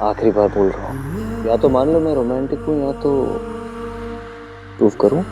आखिरी बार बोल रहा हूँ, या तो मान लो मैं रोमांटिक हूँ या तो प्रूफ करूँ।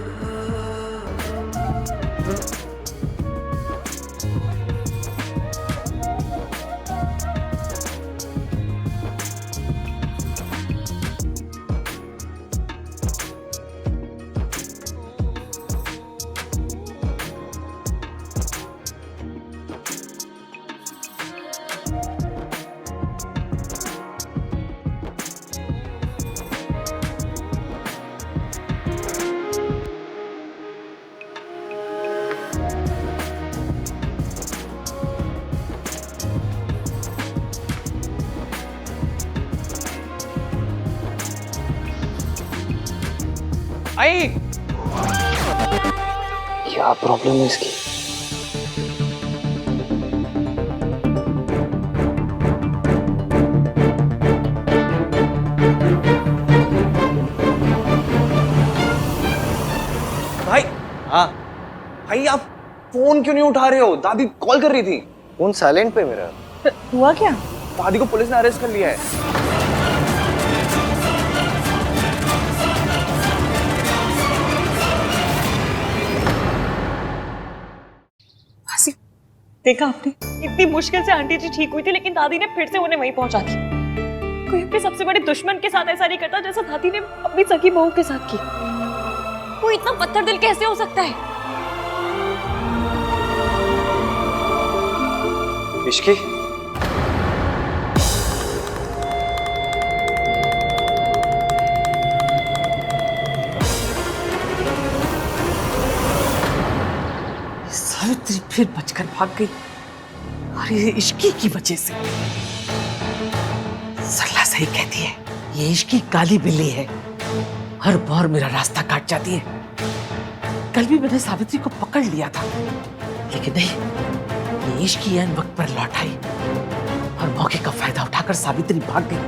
आई क्या प्रॉब्लम है इसकी? भाई। हाँ, भाई आप फोन क्यों नहीं उठा रहे हो? दादी कॉल कर रही थी। फोन साइलेंट पे मेरा। हुआ क्या? दादी को पुलिस ने अरेस्ट कर लिया है। हंसी, देखा आपने? इतनी मुश्किल से आंटी जी ठीक हुई थी, लेकिन दादी ने फिर से उन्हें वहीं पहुंचा दिया। कोई अपने सबसे बड़े दुश्मन के साथ ऐसा नहीं करता जैसा दादी ने अपनी सगी बहू के साथ की। वो इतना पत्थर दिल कैसे हो सकता है? इश्की, सावित्री फिर बचकर भाग गई और ये इश्की की वजह से। सरला सही कहती है, ये इश्की काली बिल्ली है, हर बार मेरा रास्ता काट जाती है। कल भी मैंने सावित्री को पकड़ लिया था, लेकिन नहीं, ये इश्की ऐन वक्त पर लौट आई और मौके का फायदा उठाकर सावित्री भाग गई।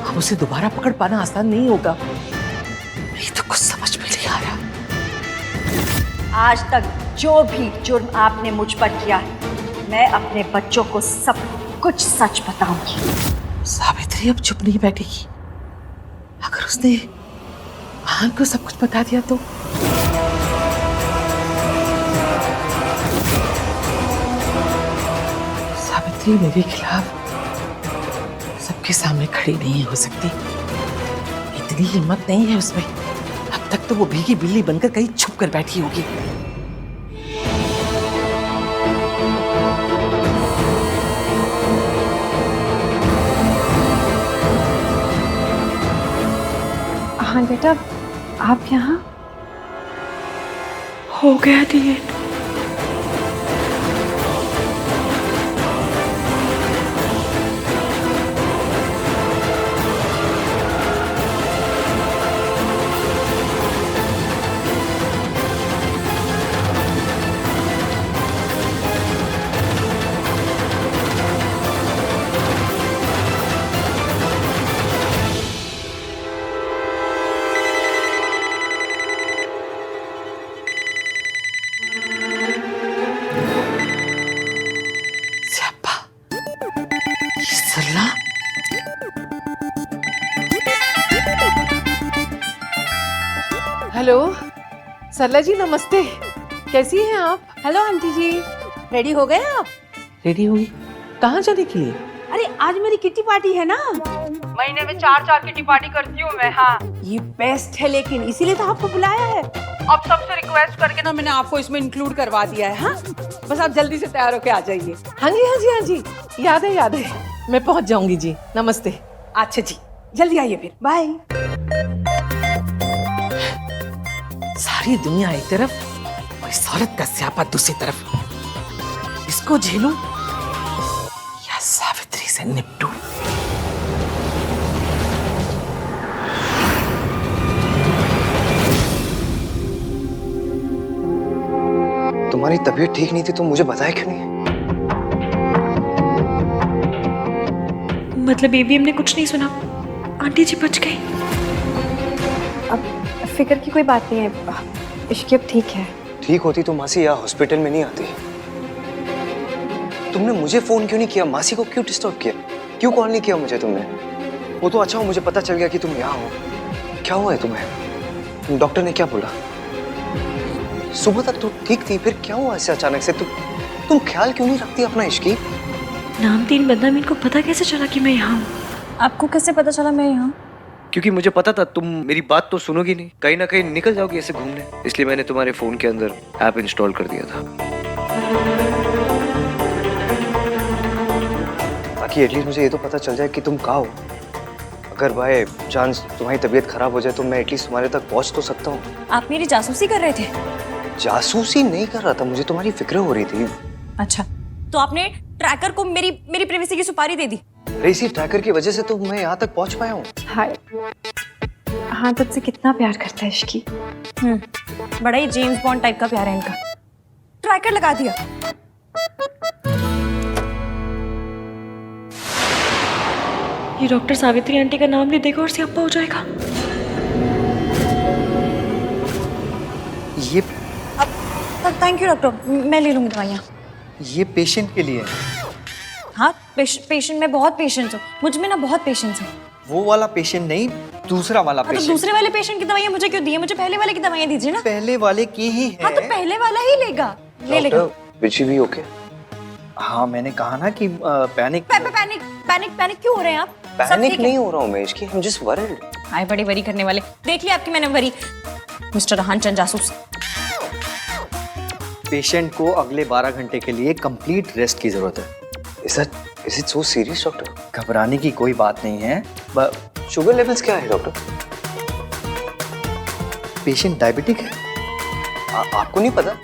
अब उसे दोबारा पकड़ पाना आसान नहीं होगा। नहीं तो कुछ समझ में नहीं आ रहा। आज तक जो भी जुर्म आपने मुझ पर किया है, मैं अपने बच्चों को सब कुछ सच बताऊंगी। सावित्री अब चुप नहीं बैठेगी। अगर उसने आन को सब कुछ बता दिया तो सावित्री मेरे खिलाफ सबके सामने खड़ी नहीं हो सकती। इतनी हिम्मत नहीं है उसमें। अब तक तो वो भीगी बिल्ली बनकर कहीं छुप कर बैठी होगी। हाँ बेटा, आप यहाँ? हो गया डिलीट। सरला, हेलो सरला जी, नमस्ते। कैसी हैं आप? हेलो आंटी जी, रेडी हो गए आप? रेडी हुई? कहाँ जाने के लिए? अरे आज मेरी किट्टी पार्टी है ना। महीने में 4 किट्टी पार्टी करती हूँ मैं। हाँ, ये बेस्ट है, लेकिन इसीलिए तो आपको बुलाया है। अब सबसे रिक्वेस्ट करके ना मैंने आपको इसमें इंक्लूड करवा दिया है। हाँ, बस आप जल्दी से तैयार होके आ जाइए। हाँ जी, हाँ जी, हाँ जी, याद है, याद है। मैं पहुंच जाऊंगी जी। नमस्ते। अच्छा जी, जल्दी आइए फिर। बाय। सारी दुनिया एक तरफ और इस औरत का स्यापा दूसरी तरफ। इसको झेलूं या सावित्री से निपटूं? तुम्हारी तबीयत ठीक नहीं थी तो मुझे बताया क्यों नहीं? मतलब बेबी, हमने कुछ नहीं सुना। आंटी जी बच गई। अब फिक्र की कोई बात नहीं है, इश्की अब ठीक है। ठीक होती तो मासी यहाँ हॉस्पिटल में नहीं आती। तुमने मुझे फोन क्यों नहीं किया? मासी को क्यों डिस्टर्ब किया? क्यों कॉल नहीं किया मुझे तुमने? वो तो अच्छा हो मुझे पता चल गया कि तुम यहाँ हो। क्या हुआ है तुम्हें? डॉक्टर ने क्या बोला? सुबह तक तो ठीक थी, फिर क्या हुआ ऐसे अचानक से? तुम ख्याल क्यों नहीं रखती अपना इश्की? नामतीन बदनामी को पता कैसे चला कि मैं यहाँ हूँ? आपको कैसे पता चला मैं यहाँ? क्योंकि मुझे पता था तुम मेरी बात तो सुनोगी नहीं, कहीं ना कहीं निकल जाओगी ऐसे घूमने, इसलिए मैंने तुम्हारे फोन के अंदर ऐप इंस्टॉल कर दिया था ताकि एटलीस्ट मुझे ये तो पता चल जाए कि तुम कहाँ हो। अगर बाय चांस तुम्हारी तबीयत खराब हो जाए तो मैं एटलीस्ट तुम्हारे तक पहुंच तो सकता हूँ। आप मेरी जासूसी कर रहे थे? जासूसी नहीं कर रहा था, मुझे तुम्हारी फिक्र हो रही थी। अच्छा, तो आपने ट्रैकर को मेरी प्राइवेसी की सुपारी दे दी? अरे इसी ट्रैकर की वजह से तो मैं यहाँ तक पहुंच पाया हूँ। हाय, हाँ तुझसे कितना प्यार करता है इश्की। बड़ा ही जेम्स बॉन्ड टाइप का प्यार है इनका। ट्रैकर लगा दिया। ये डॉक्टर सावित्री आंटी का नाम ले देगा और सियाप्पा हो जाएगा। ये थैंक यू डॉक्टर, मैं ले लूंगी दवाइयाँ। ये पेशेंट के लिए है। हाँ, पेशेंट मैं बहुत पेशेंट हूँ, मुझ में ना बहुत पेशेंस है। वो वाला पेशेंट नहीं, दूसरा वाला हाँ, तो पेशेंट। दूसरे वाले पेशेंट की दवाइयाँ मुझे क्यों दी है? मुझे पहले वाले की दवाइयाँ दीजिए ना। पहले वाले की ही है। हाँ, तो पहले वाला ही लेगा, ले लेगा। विची भी ओके? हाँ मैंने कहा ना कि पैनिक पैनिक क्यों हो रहे हैं आप? सब पैनिक ठीक है? नहीं हो रहा हूँ मैं इसकी, I'm just worried। आए बड़ी वरी करने वाले, देख लिया आपकी मैंने वरी। मिस्टर रहान चंद जासूस। पेशेंट को अगले 12 घंटे के लिए कंप्लीट रेस्ट की जरूरत है। Is it so serious, doctor? घबराने की कोई बात नहीं है। शुगर लेवल्स क्या है डॉक्टर? पेशेंट डायबिटिक है। आपको नहीं पता?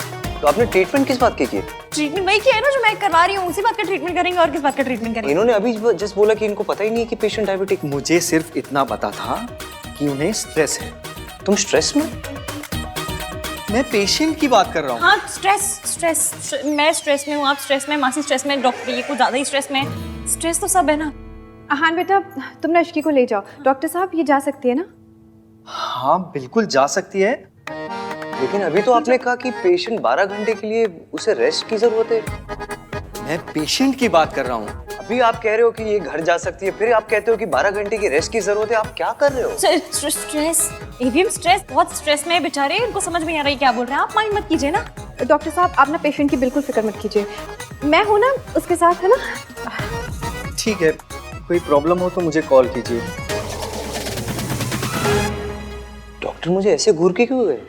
तो आपने ट्रीटमेंट किस बात की है? ट्रीटमेंट वही किया है ना जो मैं करवा रही हूँ, उसी बात का ट्रीटमेंट करेंगे और किस बात का ट्रीटमेंट करेंगे? इन्होंने अभी जस्ट बोला कि इनको पता ही नहीं है कि पेशेंट डायबिटिक। मुझे सिर्फ इतना पता था कि उन्हें स्ट्रेस है। तुम स्ट्रेस में? मैं पेशेंट की बात कर रहा हूँ। हाँ, स्ट्रेस मैं स्ट्रेस में हूँ, आप स्ट्रेस में, मासी स्ट्रेस में, डॉक्टर ये कुछ ज्यादा ही स्ट्रेस में। स्ट्रेस तो सब है ना। हाँ बेटा, तुम ना इश्की को ले जाओ। डॉक्टर साहब ये जा सकती है ना? हाँ बिल्कुल जा सकती है। लेकिन अभी तो आपने कहा कि पेशेंट 12 घंटे के लिए उसे रेस्ट की जरूरत है। मैं पेशेंट की बात कर रहा हूँ। अभी आप कह रहे हो कि ये घर जा सकती है, फिर आप कहते हो कि 12 घंटे की रेस्ट की जरूरत है। आप क्या कर रहे हो? स्ट्रेस, एवीएम स्ट्रेस, बहुत स्ट्रेस में है बेचारे, इनको समझ में नहीं आ रही क्या बोल रहे हैं। आप माइंड मत कीजिए ना। डॉक्टर साहब आप ना पेशेंट की बिल्कुल फिक्र मत कीजिए, मैं हूँ ना उसके साथ, है ना? ठीक है, कोई प्रॉब्लम हो तो मुझे कॉल कीजिए। डॉक्टर मुझे ऐसे घूर के क्यों गए?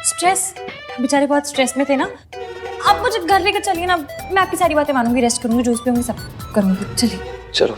स्ट्रेस, बेचारे बहुत स्ट्रेस में थे ना। आप मुझे घर लेकर चलिए ना, मैं आपकी सारी बातें मानूंगी, रेस्ट करूंगी, जूस पीऊंगी, सब करूंगी। चलिए चलो।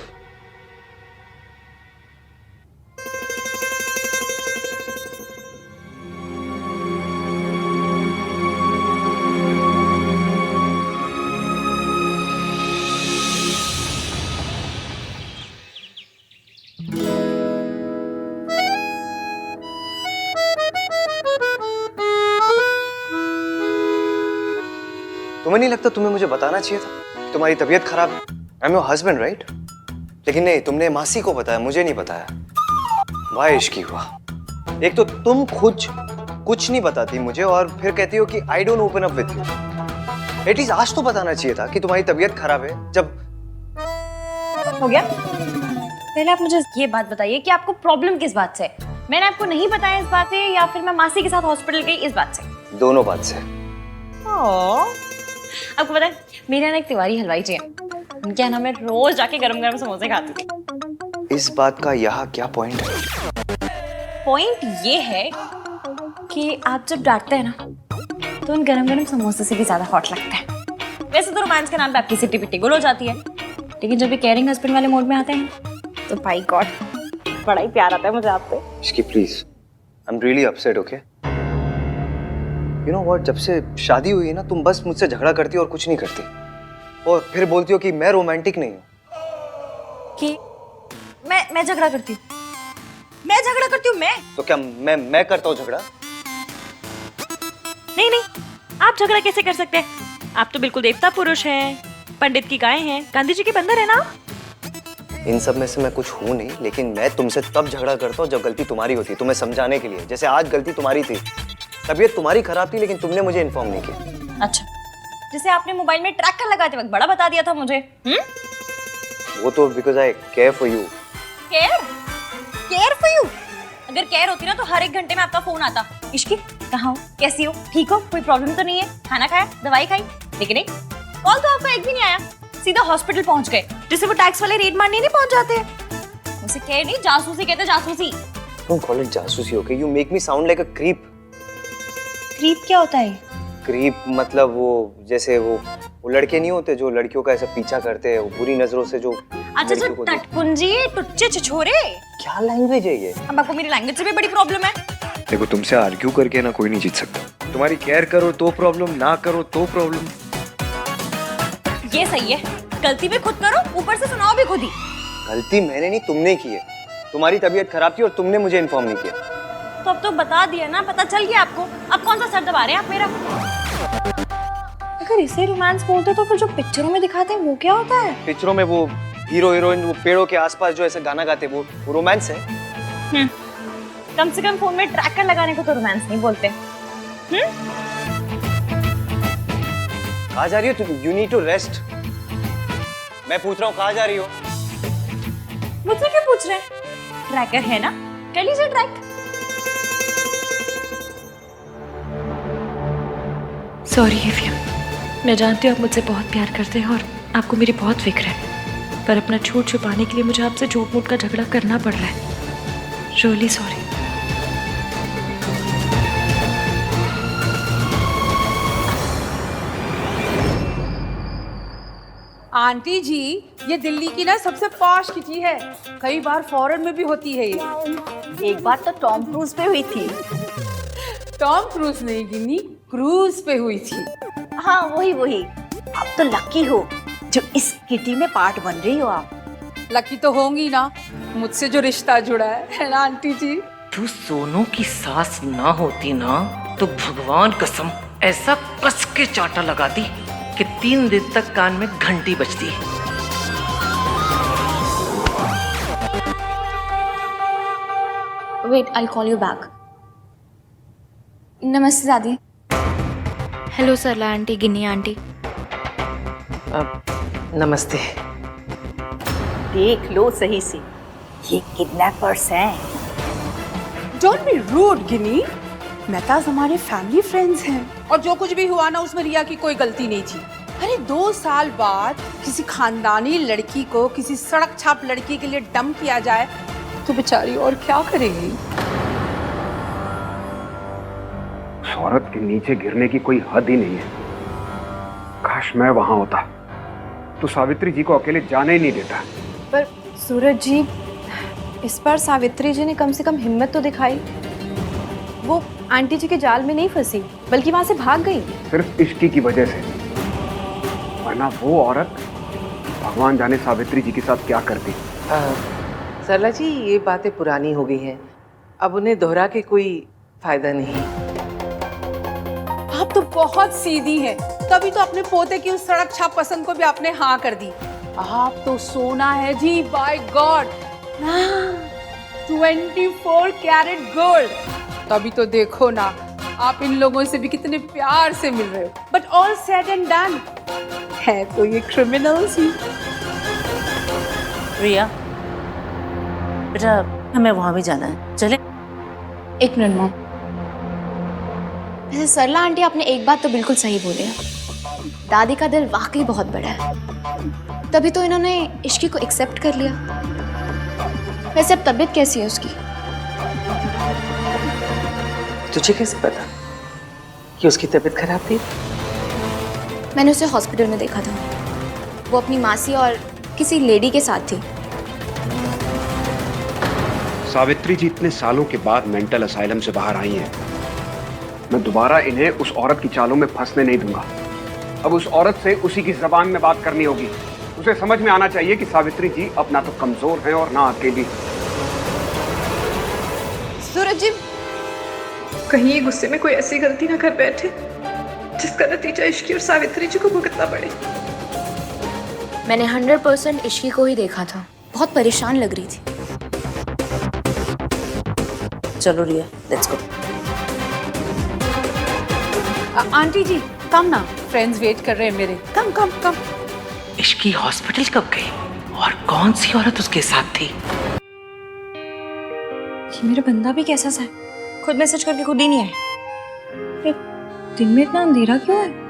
तुम्हें नहीं लगता तुम्हें मुझे बताना चाहिए था कि तुम्हारी तबीयत खराब है? I am your husband right? लेकिन नहीं, तुमने मासी को बताया, मुझे नहीं बताया। वाह इश्की हुआ। एक तो तुम खुद कुछ नहीं बताती मुझे और फिर कहती हो कि I don't open up with you. At least आज तो बताना चाहिए था कि तुम्हारी तबीयत खराब है। जब हो गया, पहले आप मुझे ये बात बताइए कि आपको प्रॉब्लम किस बात से है? मैंने आपको नहीं बताया इस बात से, या फिर मैं मासी के साथ हॉस्पिटल गई इस बात से? दोनों बात से। आपको पता है मेरे यहाँ एक तिवारी हलवाई जी हैं, उनके यहाँ मैं रोज जाके गरम गरम समोसे खाती थी। इस बात का यहाँ क्या पॉइंट है? पॉइंट ये है कि आप जब डांटते हैं ना तो उन गरम गरम समोसे से भी ज्यादा हॉट लगता है। वैसे तो रोमांस के नाम पे आपकी सिटी पिट्टी गुल हो जाती है, लेकिन जब ये केयरिंग हस्बैंड वाले मोड में आते हैं तो बाय गॉड बड़ा ही प्यार आता है मुझे आपसे। इसकी please, I am really upset, okay? You know what, जब से शादी हुई है ना तुम बस मुझसे झगड़ा करती हो और कुछ नहीं करती, और फिर बोलती हो कि मैं रोमांटिक नहीं हूँ। कि मैं झगड़ा करती हूँ? मैं झगड़ा करती हूँ? मैं तो क्या मैं करता हूँ झगड़ा? नहीं, आप झगड़ा कैसे कर सकते हैं? आप तो बिल्कुल देवता पुरुष हैं, पंडित की गाय हैं, गांधी जी के बंदर है ना? इन सब में से मैं कुछ हूँ नहीं, लेकिन मैं तुमसे तब झगड़ा करता हूँ जब गलती तुम्हारी होती है, तुम्हें समझाने के लिए। जैसे आज गलती तुम्हारी थी, तबीयत तुम्हारी खराब थी, लेकिन तुमने मुझे इन्फॉर्म नहीं किया। अच्छा, जैसे आपने मोबाइल में ट्रैकर लगाते वक्त बड़ा बता दिया था मुझे। वो तो because I care for you, care care for you. अगर केयर होती ना तो हर 1 घंटे में आपका फोन आता, इश्की कहाँ हो, कैसी हो, ठीक हो, कोई प्रॉब्लम तो नहीं है, खाना खाया, दवाई खाई। लेकिन नहीं, कॉल तो आपका एक भी नहीं आया, सीधा हॉस्पिटल पहुंच गए, जिससे वो टैक्स वाले रेड मारने नहीं पहुंच जाते। उसे केयर नहीं, जासूसी कहते, जासूसी। Don't call it जासूसी, okay? You make me sound like a creep. Creep क्या होता है? क्रीप मतलब वो जैसे वो लड़के नहीं होते जो लड़कियों का ऐसा पीछा करते हैं, वो बुरी नजरों से जो अच्छा जो टटपुंजी, टुच्चे छिछोरे। क्या लैंग्वेज है ये? अब आपको मेरी लैंग्वेज से भी बड़ी प्रॉब्लम है। देखो तुमसे आर्ग्यू करके ना कोई नहीं जीत सकता। तुम्हारी केयर करो तो प्रॉब्लम, ना करो तो प्रॉब्लम। ये सही है, गलती भी खुद करो, ऊपर से सुनाओ भी खुद ही। गलती मैंने नहीं, तुमने की है। तुम्हारी तबीयत खराब थी और तुमने मुझे इन्फॉर्म नहीं किया। तो अब तो बता दिया ना, पता चल गया आपको। अब कौन सा सर दबा रहे हैं आप मेरा? अगर इसे रोमांस बोलते तो फिर जो पिक्चरों में दिखाते हैं वो क्या होता है? पिक्चरों में वो हीरो हीरोइन वो पेड़ों के आसपास जो ऐसे गाना गाते वो रोमांस है। कम से कम फोन में ट्रैकर लगाने को तो रोमांस नहीं बोलते। कहाँ जा रही हो तुम? You need to rest. मैं पूछ रहा हूँ कहाँ जा रही हो? मुझसे क्या पूछ रहे हैं? ट्रैकर है ना, कर लीजिए ट्रैक। सॉरी एफियम, मैं जानती हूँ आप मुझसे बहुत प्यार करते हैं और आपको मेरी बहुत फिक्र है, पर अपना झूठ छुपाने के लिए मुझे आपसे झूठ मूठ का झगड़ा करना पड़ रहा है। Really sorry. आंटी जी, ये दिल्ली की ना सबसे पॉश किटी है, कई बार फॉरेन में भी होती है ये। एक बार तो टॉम क्रूज पे हुई थी। टॉम क्रूज नहीं गिनी, क्रूज पे हुई थी। हाँ वही। आप तो लकी हो जो इस किटी में पार्ट बन रही हो आप। लकी तो होंगी ना, मुझसे जो रिश्ता जुड़ा है ना आंटी जी। तू सोनू की सास ना होती ना तो भगवान कसम ऐसा कस के चाटा लगाती कि 3 दिन तक कान में घंटी बजती। Wait, I call you back. नमस्ते दादी। Hello Sarla aunty, Ginni aunty. नमस्ते। देख लो सही से, ये किडनैपर्स हैं। डोंट बी रूड गिनी, मेहताज हमारे फैमिली फ्रेंड्स हैं और जो कुछ भी हुआ ना उसमें रिया की कोई गलती नहीं थी। अरे 2 साल बाद किसी खानदानी लड़की को किसी सड़क छाप लड़की के लिए डंप किया जाए तो बेचारी और क्या करेगी। औरत के नीचे गिरने की कोई हद ही नहीं है। काश मैं वहां होता तो सावित्री जी को अकेले जाने ही नहीं देता। पर सूरज जी, इस बार सावित्री जी ने कम से कम हिम्मत तो दिखाई। वो आंटी जी के जाल में नहीं फंसी बल्कि वहां से भाग गई। सिर्फ इश्की की वजह से, वरना वो औरत भगवान जाने सावित्री जी के साथ क्या करती। सरला जी, ये बातें पुरानी हो गई हैं, अब उन्हें दोहरा के कोई फायदा नहीं। आप तो बहुत सीधी हैं, तभी तो अपने पोते की उस सड़क छाप पसंद को भी आपने हाँ कर दी। आप तो सोना है जी, बाय गॉड। 24 carat gold. तभी तो देखो ना, आप इन लोगों से भी कितने प्यार से मिल रहे हो। But all said and done, है तो ये क्रिमिनल्स ही। रिया बेटा, हमें वहां भी जाना है, चले? 1 मिनट मॉम। वैसे सरला आंटी, आपने एक बात तो बिल्कुल सही बोली है, दादी का दिल वाकई बहुत बड़ा है, तभी तो इन्होंने इश्की को एक्सेप्ट कर लिया। वैसे अब तबीयत कैसी है उसकी? तुझे कैसे पता कि उसकी तबीयत खराब थी? मैंने उसे हॉस्पिटल में देखा था, वो अपनी मासी और किसी लेडी के साथ थी। सावित्री जी इतने सालों के बाद मेंटल असाइलम से बाहर आई हैं। मैं दोबारा इन्हें उस औरत की चालों में फंसने नहीं दूंगा। अब उस औरत से उसी की जबान में बात करनी होगी। उसे समझ में आना चाहिए कि सावित्री जी अब ना तो कमजोर हैं और ना अकेली। सूरज जी, कहीं ये गुस्से में कोई ऐसी गलती ना कर बैठे जिसका नतीजा इश्की और सावित्री जी को भुगतना पड़े। मैंने 100% इश्की को ही देखा था, बहुत परेशान लग रही थी। चलो रिया, लेट्स गो। आंटी जी कम ना, फ्रेंड्स वेट कर रहे हैं मेरे। कम कम कम। इश्की हॉस्पिटल कब गई और कौन सी औरत उसके साथ थी? ये मेरा बंदा भी कैसा सा है, खुद मैसेज करके खुद ही नहीं आए। ये दिन में इतना अंधेरा क्यों है?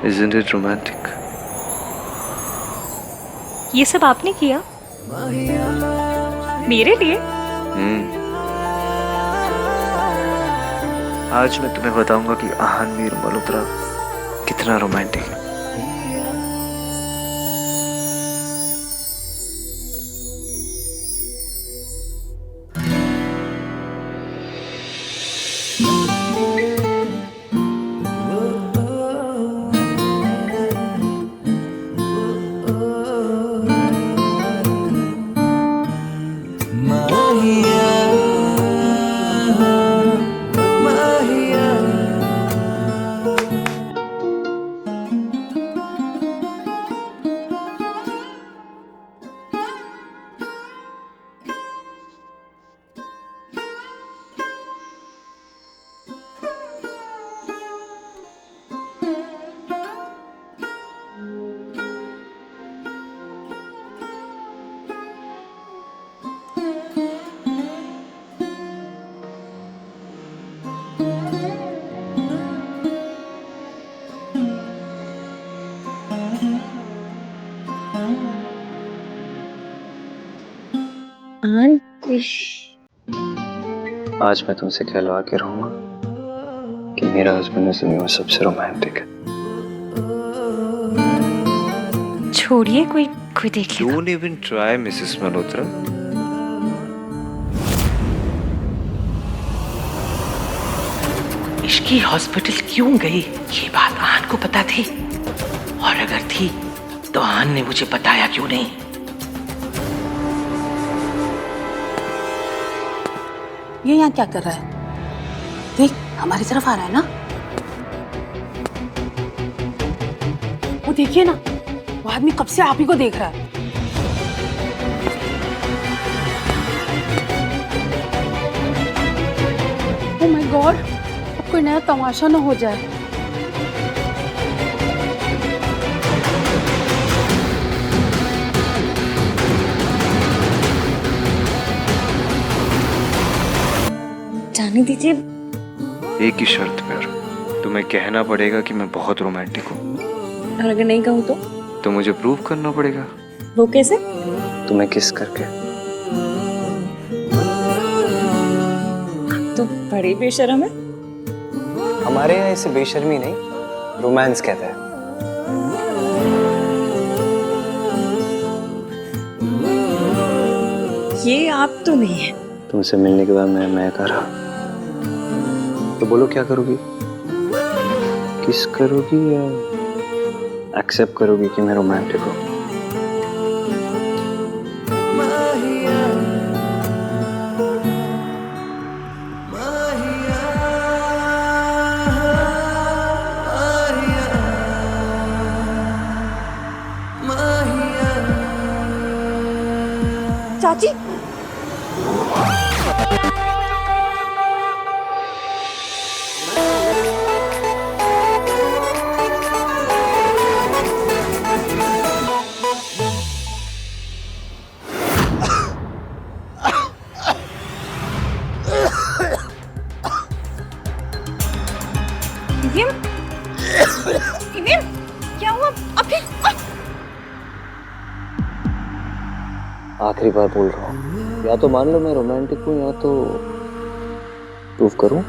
Isn't it romantic? ये सब आपने किया मेरे लिए? आज मैं तुम्हें बताऊंगा कि आहान मल्होत्रा कितना रोमांटिक है। आज मैं तुमसे कहलवा के रहूंगा कि मेरा हस्बैंड इस दुनिया में सबसे रोमांटिक है। छोड़िए, कोई देख लेगा। Don't even try, Mrs Malhotra. Ishki hospital क्यों गई, ये बात आहान को पता थी? और अगर थी तो आहान ने मुझे बताया क्यों नहीं? ये यहाँ क्या कर रहा है? देख, हमारी तरफ आ रहा है ना। वो देखिए ना, वो आदमी कब से आप ही को देख रहा है। ओह माय गॉड, अब कोई नया तमाशा ना हो जाए। जाने दीजिए। एक ही शर्त पर, तुम्हें कहना पड़ेगा कि मैं बहुत रोमांटिक हूँ। और अगर नहीं कहूँ तो मुझे प्रूव करना पड़ेगा। वो कैसे? तुम्हें किस करके। तो बड़ी बेशर्म है। हमारे यहाँ इसे बेशर्मी नहीं, रोमांस कहते हैं। ये आप तो नहीं है। तुमसे मिलने के बाद मैं करा, तो बोलो क्या करोगी? किस करोगी या एक्सेप्ट करोगी कि मैं रोमांटिक हूँ? चाची, क्या हुआ? अभी आखिरी बार बोल रहा हूँ, या तो मान लो मैं रोमांटिक हूँ या तो प्रूफ करूँ।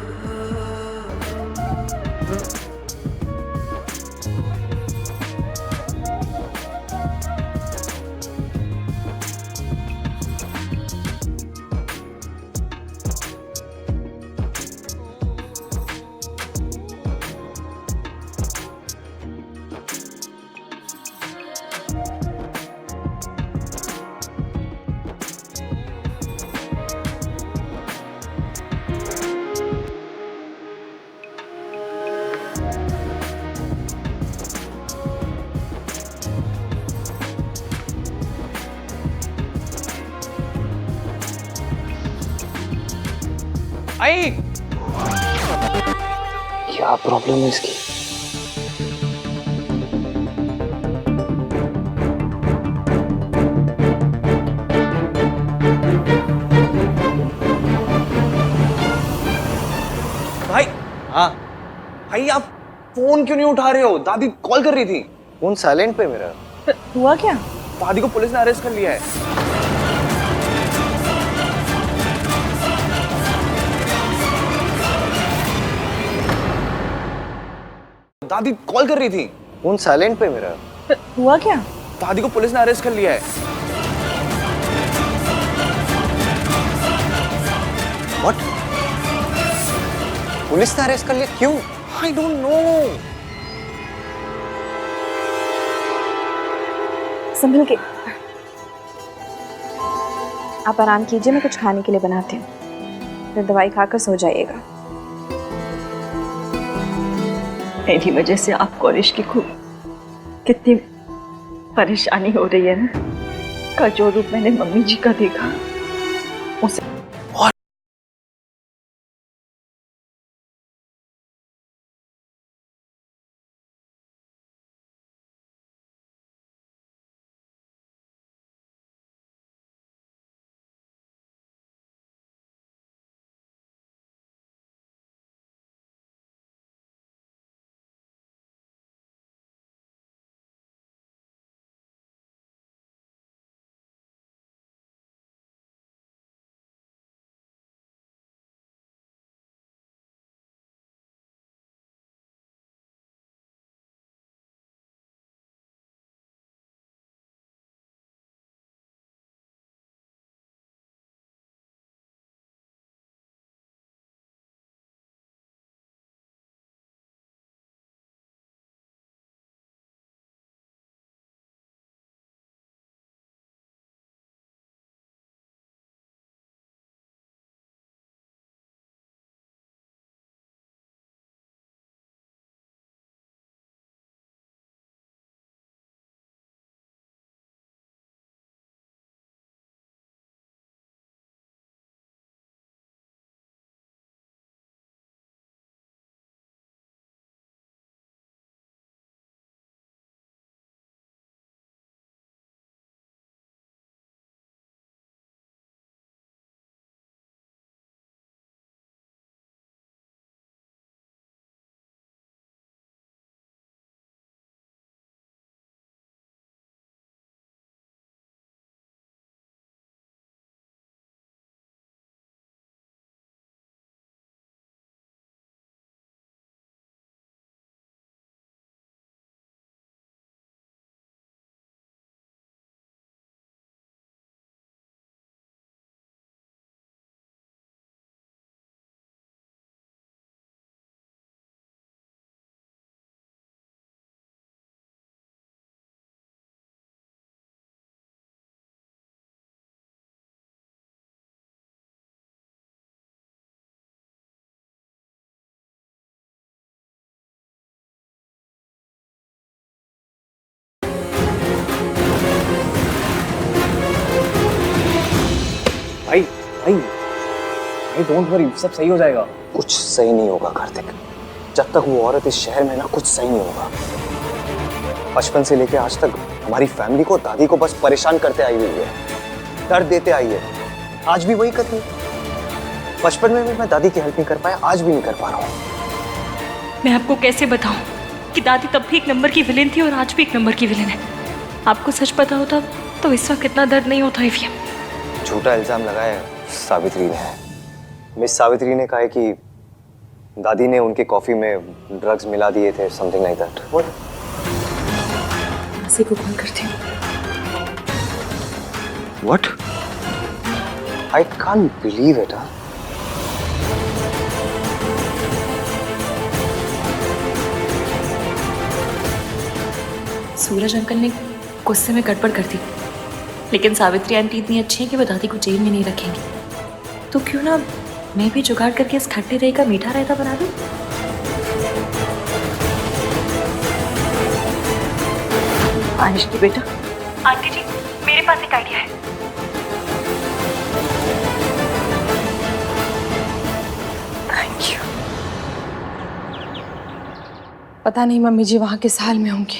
भाई क्या प्रॉब्लम है इसकी? भाई हाँ भाई आप फोन क्यों नहीं उठा रहे हो? दादी कॉल कर रही थी। फोन साइलेंट पे मेरा। हुआ क्या? दादी को पुलिस ने अरेस्ट कर लिया है। दादी कॉल कर रही थी। फोन साइलेंट पे मेरा। हुआ क्या? दादी को पुलिस ने अरेस्ट कर लिया है। व्हाट? पुलिस ने अरेस्ट कर लिया? क्यों? I don't know. संभल के। आप आराम कीजिए, मैं कुछ खाने के लिए बनाती हूँ, फिर दवाई खाकर सो जाइएगा। मेरी वजह से आपको और इश्की को कितनी परेशानी हो रही है ना। का जो रूप मैंने मम्मी जी का देखा उसे भाई भाई भाई डोंट वरी, सब सही हो जाएगा। कुछ सही नहीं होगा कार्तिक। जब तक वो औरत इस शहर में ना, कुछ सही नहीं होगा। बचपन से लेके आज तक हमारी फैमिली को, दादी को बस परेशान करते आई हुई है, दर्द देते आई है। आज भी वही कर रही है। बचपन में भी मैं दादी की हेल्प नहीं कर पाया, आज भी नहीं कर पा रहा हूँ। मैं आपको कैसे बताऊं कि दादी तब भी एक नंबर की विलेन थी और आज भी एक नंबर की विलेन है। आपको सच पता होता तो इस वक्त इतना दर्द नहीं होता ईवीएम। झूठा इल्जाम लगाया सावित्री ने। मिस सावित्री ने कहा है कि दादी ने उनके कॉफी में ड्रग्स मिला दिए थे, समथिंग लाइक दैट। व्हाट? मासी को कॉल करती हूँ। What? I can't believe it. Suraj uncle ने गुस्से में गड़बड़ कर दी, लेकिन सावित्री आंटी इतनी अच्छी है कि वो दादी को जेल में नहीं रखेंगी। तो क्यों ना मैं भी जुगाड़ करके इस खट्टे दही का मीठा रायता बना दूं। आयुष की बेटा। आंटी जी, मेरे पास एक आइडिया है। पता नहीं मम्मी जी वहां किस हाल में होंगी।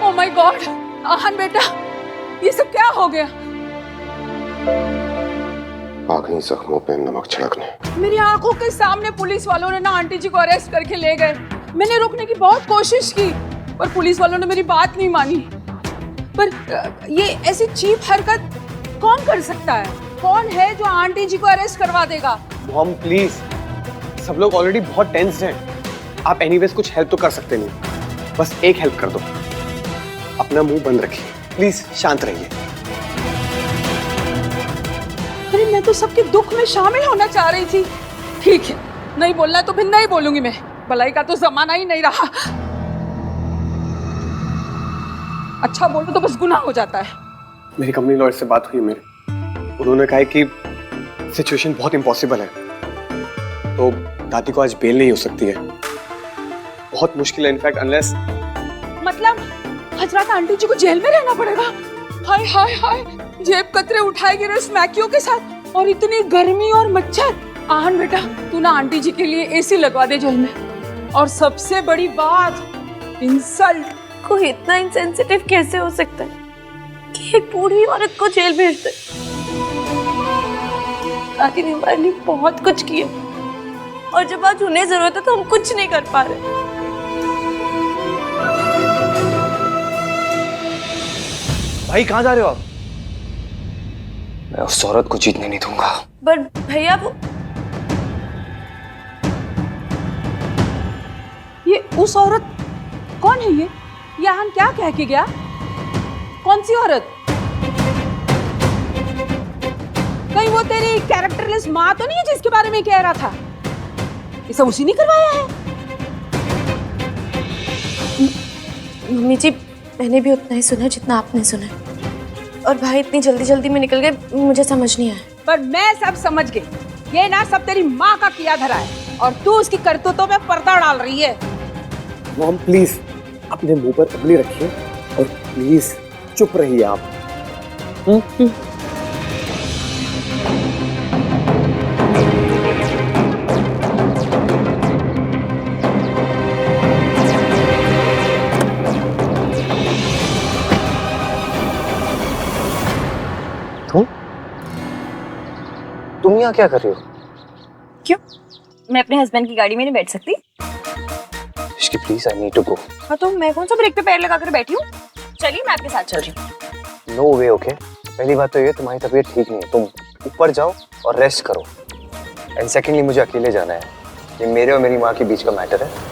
ओह माय गॉड, आहन बेटा, ये सब क्या हो गया? आ गई जख्मों पे नमक छिड़कने। मेरी आंखों के सामने पुलिस वालों ने ना आंटी जी को अरेस्ट करके ले गए। मैंने रोकने की बहुत कोशिश की पर पुलिस वालों ने मेरी बात नहीं मानी। पर ये ऐसी चीप हरकत कौन कर सकता है? कौन है जो आंटी जी को अरेस्ट करवा देगा? मॉम प्लीज, सब लोग ऑलरेडी बहुत टेंस्ड हैं। आप एनीवेज कुछ हेल्प तो कर सकते नहीं, बस एक हेल्प कर दो, अपना मुंह बंद रखिए प्लीज, शांत रहिए। अरे मैं तो सबके दुख में शामिल होना चाह रही थी। ठीक है, नहीं बोलना तो फिर नहीं बोलूंगी मैं, भलाई का तो जमाना ही नहीं रहा। अच्छा बोलो तो बस गुनाह हो जाता है। मेरी कंपनी लॉयर से बात हुई मेरे, उन्होंने कहा है कि सिचुएशन बहुत इम्पॉसिबल है, तो दादी को आज बेल नहीं हो सकती है, बहुत मुश्किल है इनफैक्ट, अनलेस मतलब हजरत आंटी जी को जेल में रहना पड़ेगा। हाय हाय हाय, जेब कतरे उठाएगी रस्मैकियों के साथ, और इतनी गर्मी और मच्छर। आहन बेटा, तू ना आंटी जी के लिए एसी लगवा दे जेल में। और सबसे बड़ी बात, इंसल्ट। कोई इतना इंसेंसिटिव कैसे हो सकता है कि एक बूढ़ी औरत को जेल भेज दे? दादी ने हमारे लिए बहुत कुछ किया और जब आज उन्हें जरूरत है तो हम कुछ नहीं कर पा रहे। भाई कहाँ जा रहे हो आप? मैं उस औरत को जीतने नहीं दूंगा। बट भैया वो ये उस औरत कौन है? ये आहन क्या कह के गया? कौन सी औरत? कहीं वो तेरी कैरेक्टरलेस माँ तो नहीं है जिसके बारे में कह रहा था? ये सब उसी ने करवाया है? मम्मी जी, मैंने भी उतना ही सुना जितना आपने सुना, और भाई इतनी जल्दी जल्दी में निकल गए, मुझे समझ नहीं आया। पर मैं सब समझ गई। ये ना सब तेरी माँ का किया धरा है और तू उसकी करतूतों में पर्दा डाल रही है। मॉम प्लीज अपने मुंह पर उंगली रखिए और प्लीज चुप रहिए आप। तुम यहाँ क्या कर रही हो? क्यों? मैं अपने हस्बैंड की गाड़ी में नहीं बैठ सकती? Ishki please, I need to go. हाँ तो मैं कौन सा ब्रेक पे पैर लगाकर बैठी हूँ? चलिए मैं आपके साथ चल रही हूँ। नो वे, ओके। पहली बात तो ये, तुम्हारी तबीयत ठीक नहीं है, तुम ऊपर जाओ और रेस्ट करो। एंड सेकेंडली, मुझे अकेले जाना है, ये मेरे और मेरी माँ के बीच का मैटर है।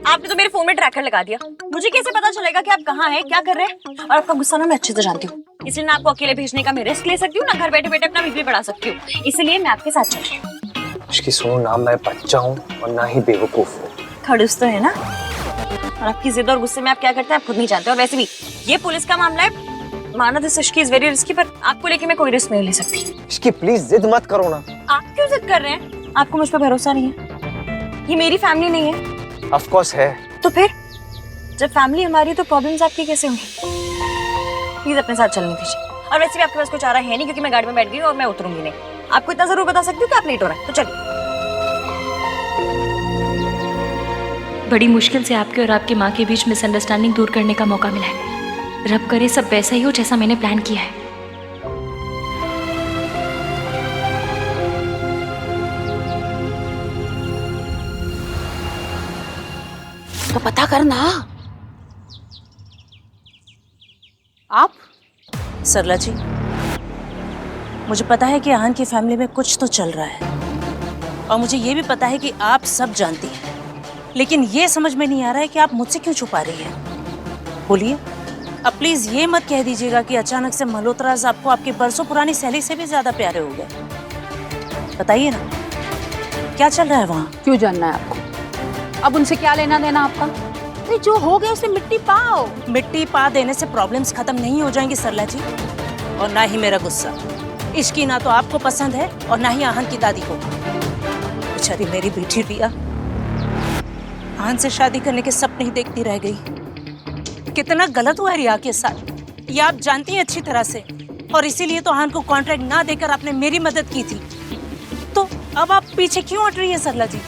आपने तो मेरे फोन में ट्रैकर लगा दिया, मुझे कैसे पता चलेगा कि आप कहाँ हैं, क्या कर रहे हैं? और आपका गुस्सा ना मैं अच्छे से जानती हूँ, इसलिए ना आपको अकेले भेजने का मैं रिस्क ले सकती हूँ, ना घर बैठे बैठे अपना बीपी बढ़ा सकती हूँ, इसलिए मैं आपके साथ चल रही हूँ। इसकी सुनो, ना मैं बच्चा हूँ और ना ही बेवकूफ हूँ। खड़ूस तो है ना, और आपकी जिद और गुस्से में आप क्या करते हैं आप खुद नहीं जानते। और वैसे भी ये पुलिस का मामला है, माना this Ishki is very risky, पर आपको लेके मैं कोई रिस्क नहीं ले सकती। इसकी प्लीज जिद मत करो ना। आप क्यों जिद कर रहे हैं? आपको मुझ पर भरोसा नहीं है? ये मेरी फैमिली नहीं है? ऑफ कोर्स है। तो फिर जब फैमिली हमारी तो प्रॉब्लम्स आपकी कैसे होंगी? प्लीज अपने साथ चलने दीजिए। और वैसे भी आपके पास कुछ आ रहा है नहीं, क्योंकि मैं गाड़ी में बैठ गई और मैं उतरूंगी नहीं। आपको इतना जरूर बता सकती हूँ कि आप लेट हो रहे हैं, तो चलिए। बड़ी मुश्किल से आपके और आपकी माँ के बीच मिसअंडरस्टैंडिंग दूर करने का मौका मिला है। रब करे सब वैसा ही हो जैसा मैंने प्लान किया है। तो पता करना। आप? सरला जी, मुझे पता है कि आहन की फैमिली में कुछ तो चल रहा है, और मुझे ये भी पता है कि आप सब जानती हैं, लेकिन ये समझ में नहीं आ रहा है कि आप मुझसे क्यों छुपा रही हैं। बोलिए, अब प्लीज ये मत कह दीजिएगा कि अचानक से मल्होत्रा आपको आपकी बरसों पुरानी सहेली से भी ज्यादा प्यारे हो गए। बताइए ना, क्या चल रहा है वहाँ? क्यों जानना है आपको? अब उनसे क्या लेना देना आपका? नहीं, जो हो गया उसे मिट्टी पाओ। मिट्टी पा देने से प्रॉब्लम्स खत्म नहीं हो जाएंगी सरला जी, और ना ही मेरा गुस्सा। इश्की ना तो आपको पसंद है और ना ही आहन की दादी को। बेचारी मेरी बेटी रिया आहन से शादी करने के सपने ही देखती रह गई। कितना गलत हुआ है रिया के साथ, ये आप जानती हैं अच्छी तरह से, और इसीलिए तो आहान को कॉन्ट्रैक्ट ना देकर आपने मेरी मदद की थी। तो अब आप पीछे क्यों हट रही है सरला जी?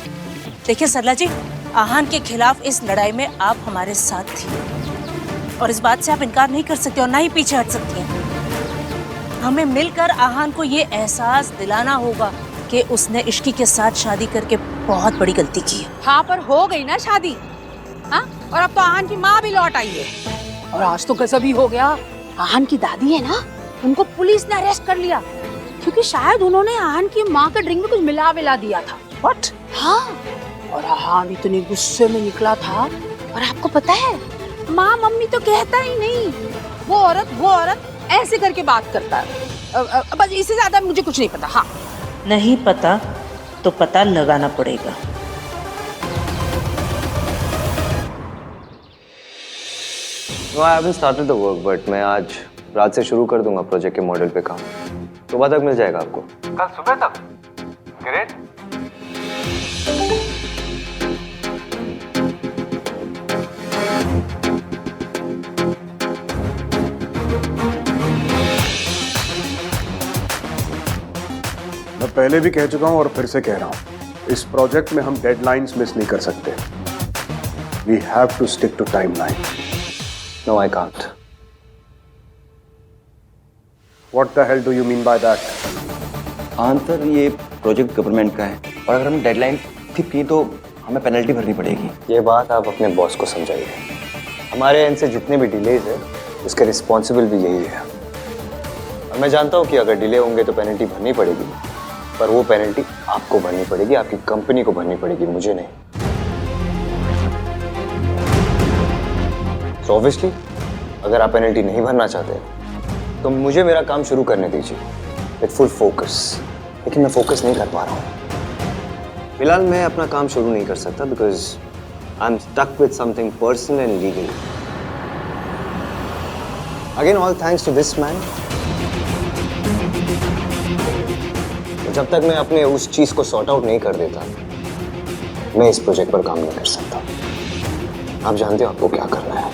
देखिए सरला जी, आहान के खिलाफ इस लड़ाई में आप हमारे साथ थी और इस बात से आप इनकार नहीं कर सकते और ना ही पीछे हट सकती हैं। हमें मिलकर आहान को ये एहसास दिलाना होगा कि उसने इश्की के साथ शादी करके बहुत बड़ी गलती की है। हाँ, पर हो गई ना शादी। हाँ, और अब तो आहान की माँ भी लौट आई है। और आज तो गजब ही हो गया, आहान की दादी है ना, उनको पुलिस ने अरेस्ट कर लिया क्योंकि शायद उन्होंने आहान की माँ के ड्रिंक में कुछ मिला दिया था। व्हाट? हाँ, और आहान इतने गुस्से में निकला था। और आपको पता है, माँ मम्मी तो कहता ही नहीं, वो औरत ऐसे करके बात करता है। बस इससे ज्यादा मुझे कुछ नहीं पता। हाँ, नहीं पता तो पता लगाना पड़ेगा। No, I haven't started the work, but मैं आज रात से शुरू कर दूंगा प्रोजेक्ट के मॉडल पे काम। सुबह तक मिल जाएगा आपको। कल सुबह तक? ग्रेट। मैं पहले भी कह चुका हूं और फिर से कह रहा हूं, इस प्रोजेक्ट में हम डेडलाइंस मिस नहीं कर सकते। We have to stick to timeline. No, I can't. What the hell do you mean by that? Answer, ये प्रोजेक्ट गवर्नमेंट का है और अगर हम डेडलाइन ठीक की तो हमें पेनल्टी भरनी पड़ेगी। ये बात आप अपने बॉस को समझाइए। हमारे एंड से जितने भी डिलेज है उसके रिस्पॉन्सिबल भी यही है। और मैं जानता हूँ कि अगर डिले होंगे तो पेनल्टी भरनी पड़ेगी, पर वो पेनल्टी आपको भरनी पड़ेगी, आपकी कंपनी को भरनी पड़ेगी, मुझे नहीं। तो ऑब्वियसली अगर आप पेनल्टी नहीं भरना चाहते तो मुझे मेरा काम शुरू करने दीजिए विद फुल फोकस। लेकिन मैं फोकस नहीं कर पा रहा हूँ फिलहाल। मैं अपना काम शुरू नहीं कर सकता because I am stuck with something personal and legal. Again all thanks to this man. जब तक मैं अपने उस चीज को सॉर्ट आउट नहीं कर देता मैं इस प्रोजेक्ट पर काम नहीं कर सकता। आप जानते हो आपको क्या करना है।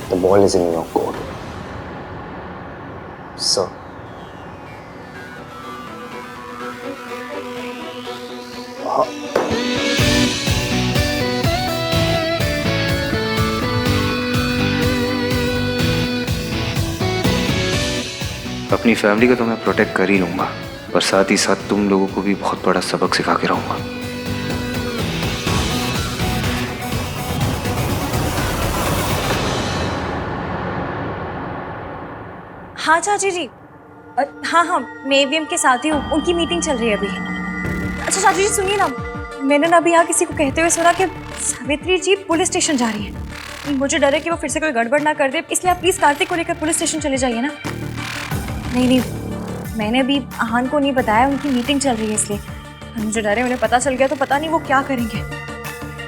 The ball is in your court, sir. अपनी फैमिली को तो मैं प्रोटेक्ट कर ही लूंगा, पर साथ ही साथ तुम लोगों को भी बहुत बड़ा सबक सिखा के रहूंगा। हाँ चाची जी, हाँ मैं AVM के साथ ही हूँ, उनकी मीटिंग चल रही है अभी। अच्छा चाची जी सुनिए ना, मैंने ना अभी यहाँ किसी को कहते हुए सुना कि सावित्री जी पुलिस स्टेशन जा रही है। मुझे डर है कि वो फिर से कोई गड़बड़ ना कर दे, इसलिए आप प्लीज़ कार्तिक को लेकर पुलिस स्टेशन चले जाइए ना। नहीं, मैंने अभी आहान को नहीं बताया, उनकी मीटिंग चल रही है इसलिए। मुझे डर है उन्हें पता चल गया तो पता नहीं वो क्या करेंगे।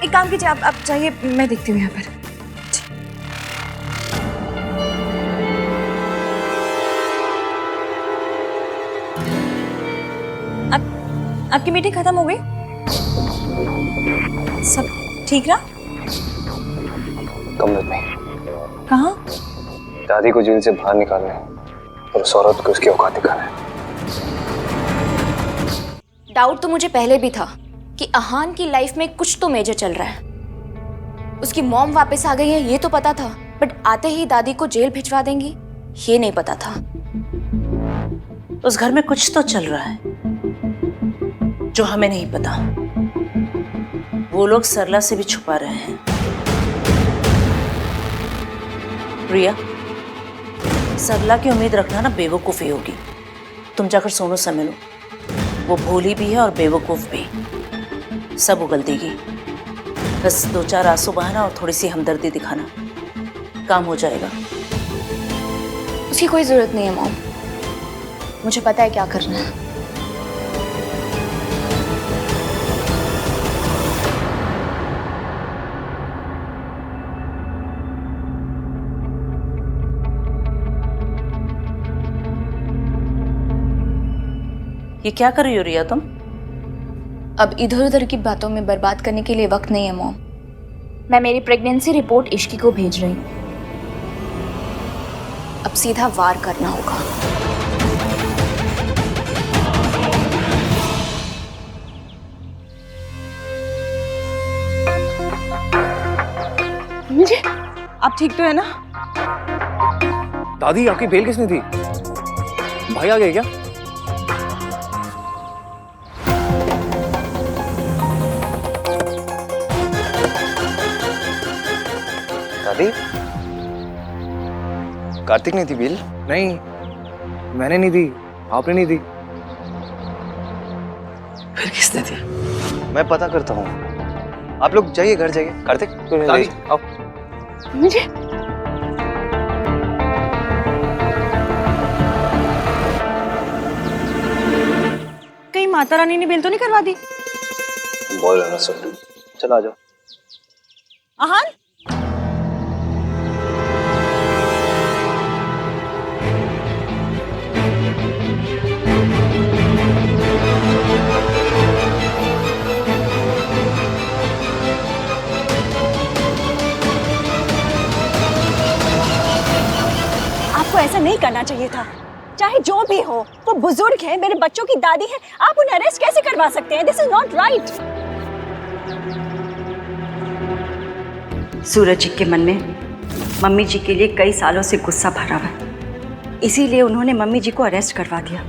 एक काम कीजिए, आप चाहिए, मैं देखती हूँ यहाँ पर। आपकी मीटिंग खत्म हो गई? सब ठीक रहा? कमरे में। कहाँ? दादी को जेल से बाहर निकालना है और उस औरत को उसकी औकात दिखाना है। डाउट तो मुझे पहले भी था कि आहान की लाइफ में कुछ तो मेजर चल रहा है। उसकी मॉम वापस आ गई है ये तो पता था, बट आते ही दादी को जेल भिजवा देंगी ये नहीं पता था। उस घर में कुछ तो चल रहा है जो हमें नहीं पता। वो लोग सरला से भी छुपा रहे हैं। प्रिया, सरला की उम्मीद रखना ना बेवकूफ़ी होगी। तुम जाकर सोनू से मिलो, वो भोली भी है और बेवकूफ़ भी। सब उगल देगी। बस 2-4 आंसू बहाना और थोड़ी सी हमदर्दी दिखाना, काम हो जाएगा। उसकी कोई ज़रूरत नहीं है मॉम, मुझे पता है क्या करना है। ये क्या कर रही हो रिया तुम? अब इधर उधर की बातों में बर्बाद करने के लिए वक्त नहीं है मॉम। मैं मेरी प्रेगनेंसी रिपोर्ट इश्की को भेज रही हूँ। अब सीधा वार करना होगा। मुझे आप ठीक तो है ना? दादी आपकी बेल किसने दी? भाई आ गए क्या? दादी, कार्तिक ने दी बेल? नहीं, मैंने नहीं दी, आपने नहीं दी। फिर किसने दी? मैं पता करता हूँ। आप लोग जाइए, घर जाइए। कार्तिक, दादी आओ। मुझे कहीं माता रानी ने बेल तो नहीं करवा दी? बोल रहा सुन, चलो आ जाओ। आहान, आपको ऐसा नहीं करना चाहिए था। चाहे जो भी हो, वो बुजुर्ग है, मेरे बच्चों की दादी है, आप उन्हें अरेस्ट कैसे करवा सकते हैं? This is not right. Suraj ji के मन में मम्मी जी के लिए कई सालों से गुस्सा भरा हुआ है, इसीलिए उन्होंने मम्मी जी को अरेस्ट करवा दिया।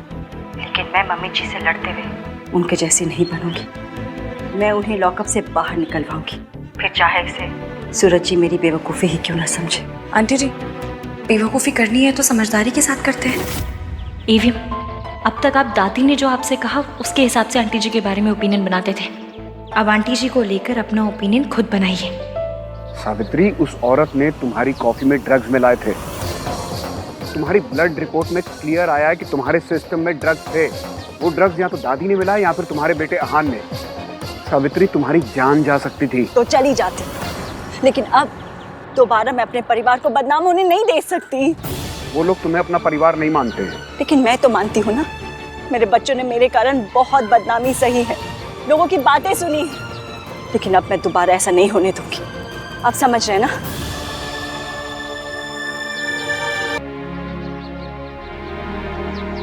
लेकिन मैं मम्मी जी से लड़ते हुए उनके जैसी नहीं बनूंगी। मैं उन्हें लॉकअप से बाहर निकलवाऊंगी, फिर चाहे इसे सूरज जी मेरी बेवकूफ़ी ही क्यों ना समझे। आंटी जी, बेवकूफ़ी करनी है तो समझदारी के साथ करते हैं। एवी, अब तक आप दादी ने जो आपसे कहा उसके हिसाब से आंटी जी के बारे में ओपिनियन बनाते थे। अब आंटी जी को लेकर अपना ओपिनियन खुद बनाइए। सावित्री, उस औरत ने तुम्हारी कॉफी में ड्रग्स मिलाए थे। तुम्हारी ब्लड रिपोर्ट में क्लियर आया है कि तुम्हारे सिस्टम में ड्रग्स थे। वो ड्रग्स या तो दादी ने मिलाए या फिर तुम्हारे बेटे आहान ने। सावित्री, तुम्हारी जान जा सकती थी। तो चली जाती, लेकिन अब दोबारा मैं अपने परिवार को बदनाम होने नहीं दे सकती। वो लोग तुम्हें अपना परिवार नहीं मानते हैं। लेकिन मैं तो मानती हूँ ना। मेरे बच्चों ने मेरे कारण बहुत बदनामी सही है, लोगों की बातें सुनी है, लेकिन अब मैं दोबारा ऐसा नहीं होने दूंगी। आप समझ रहे हैं ना?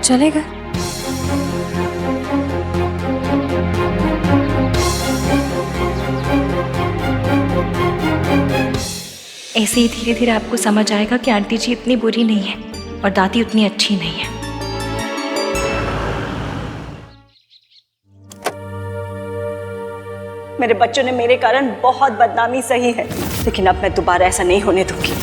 चलेगा। ऐसे ही धीरे धीरे आपको समझ आएगा कि आंटी जी इतनी बुरी नहीं है और दादी उतनी अच्छी नहीं है। मेरे बच्चों ने मेरे कारण बहुत बदनामी सही है, लेकिन अब मैं दोबारा ऐसा नहीं होने दूंगी।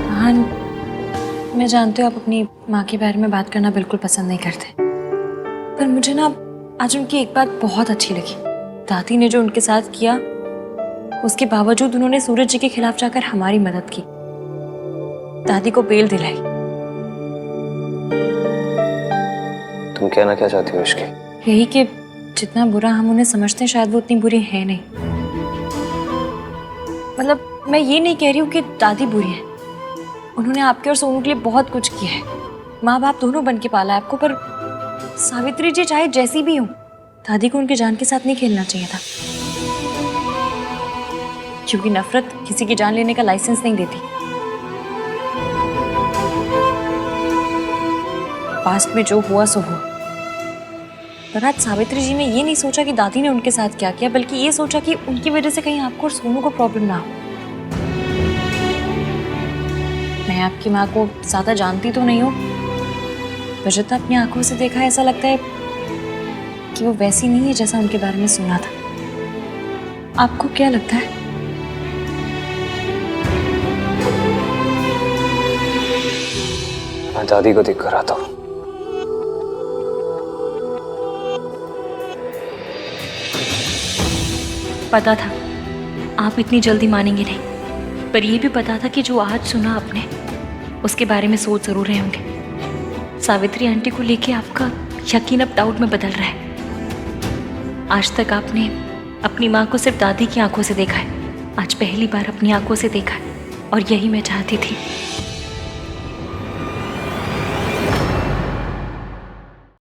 हाँ, मैं जानती हूँ आप अपनी माँ के बारे में बात करना बिल्कुल पसंद नहीं करते, पर मुझे ना आज उनकी एक बात बहुत अच्छी लगी। दादी ने जो उनके साथ किया, उसके बावजूद उन्होंने सूरज जी के खिलाफ जाकर हमारी मदद की, दादी को बेल दिलाई। तुम कहना क्या चाहती हो इसके? यही कि जितना बुरा हम उन्हें समझते हैं शायद वो उतनी बुरी है नहीं। मतलब मैं ये नहीं कह रही हूँ कि दादी बुरी है, उन्होंने आपके और सोनू के लिए बहुत कुछ किया है, माँ बाप दोनों बन के पाला है आपको। पर सावित्री जी चाहे जैसी भी हो, दादी को उनकी जान के साथ नहीं खेलना चाहिए था, क्योंकि नफरत किसी की जान लेने का लाइसेंस नहीं देती। पास्ट में जो हुआ सो हुआ, पर आज सावित्री जी ने ये नहीं सोचा कि दादी ने उनके साथ क्या किया, बल्कि ये सोचा कि उनकी वजह से कहीं आपको और सोनू को प्रॉब्लम ना हो। मैं आपकी माँ को ज्यादा जानती तो नहीं हूँ, पर जितना अपनी आंखों से देखा है ऐसा लगता है कि वो वैसी नहीं है जैसा उनके बारे में सुना था। आपको क्या लगता है? मैं दादी को देख कर आता हूँ। पता था आप इतनी जल्दी मानेंगे नहीं, पर यह भी पता था कि जो आज सुना आपने उसके बारे में सोच जरूर रहे होंगे। सावित्री आंटी को लेके आपका यकीन अब डाउट में बदल रहा है। आज तक आपने अपनी माँ को सिर्फ दादी की आंखों से देखा है, आज पहली बार अपनी आंखों से देखा है, और यही मैं चाहती थी।